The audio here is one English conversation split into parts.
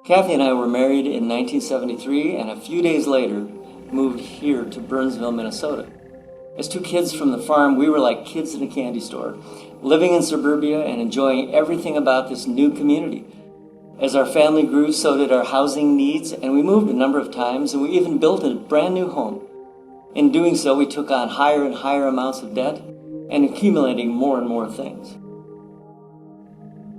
Kathy and I were married in 1973 and a few days later moved here to Burnsville, Minnesota. As two kids from the farm, we were like kids in a candy store, living in suburbia and enjoying everything about this new community. As our family grew, so did our housing needs, and we moved a number of times, and we even built a brand new home. In doing so, we took on higher and higher amounts of debt and accumulating more and more things.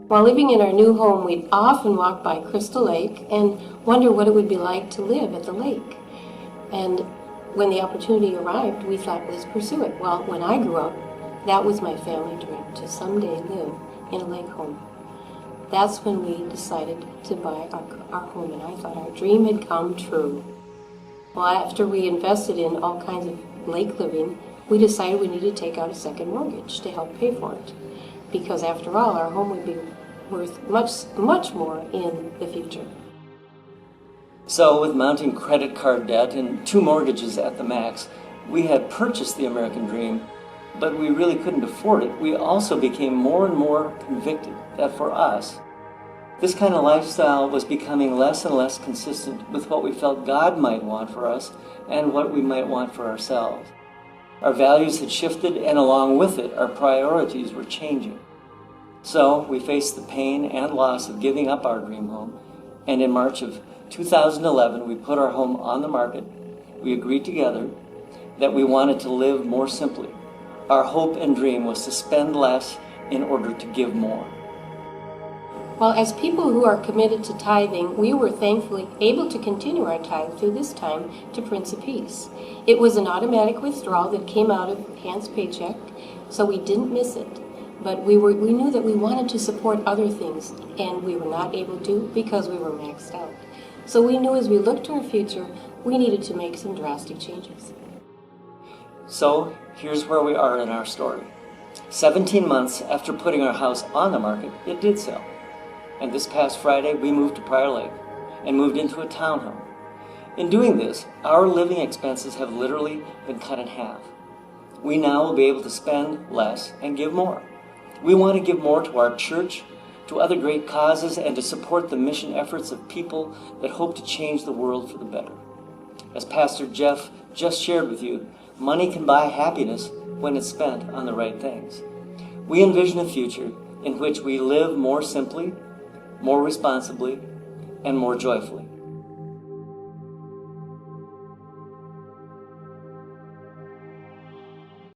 While living in our new home, we'd often walk by Crystal Lake and wonder what it would be like to live at the lake. And when the opportunity arrived, we thought, let's pursue it. Well, when I grew up, that was my family dream, to someday live in a lake home. That's when we decided to buy our home, and I thought our dream had come true. Well, after we invested in all kinds of lake living, we decided we needed to take out a second mortgage to help pay for it. Because after all, our home would be worth much more in the future. So, with mounting credit card debt and 2 mortgages at the max, we had purchased the American dream, but we really couldn't afford it. We also became more and more convicted that for us, this kind of lifestyle was becoming less and less consistent with what we felt God might want for us and what we might want for ourselves. Our values had shifted, and along with it, our priorities were changing. So we faced the pain and loss of giving up our dream home, and in March of 2011, we put our home on the market. We agreed together that we wanted to live more simply. Our hope and dream was to spend less in order to give more. Well, as people who are committed to tithing, we were thankfully able to continue our tithe through this time to Prince of Peace. It was an automatic withdrawal that came out of Handt's paycheck, so we didn't miss it. But we knew that we wanted to support other things, and we were not able to because we were maxed out. So we knew as we looked to our future, we needed to make some drastic changes. So here's where we are in our story. 17 months after putting our house on the market, it did sell. And this past Friday, we moved to Prior Lake and moved into a townhome. In doing this, our living expenses have literally been cut in half. We now will be able to spend less and give more. We want to give more to our church, to other great causes, and to support the mission efforts of people that hope to change the world for the better. As Pastor Jeff just shared with you, money can buy happiness when it's spent on the right things. We envision a future in which we live more simply, more responsibly, and more joyfully.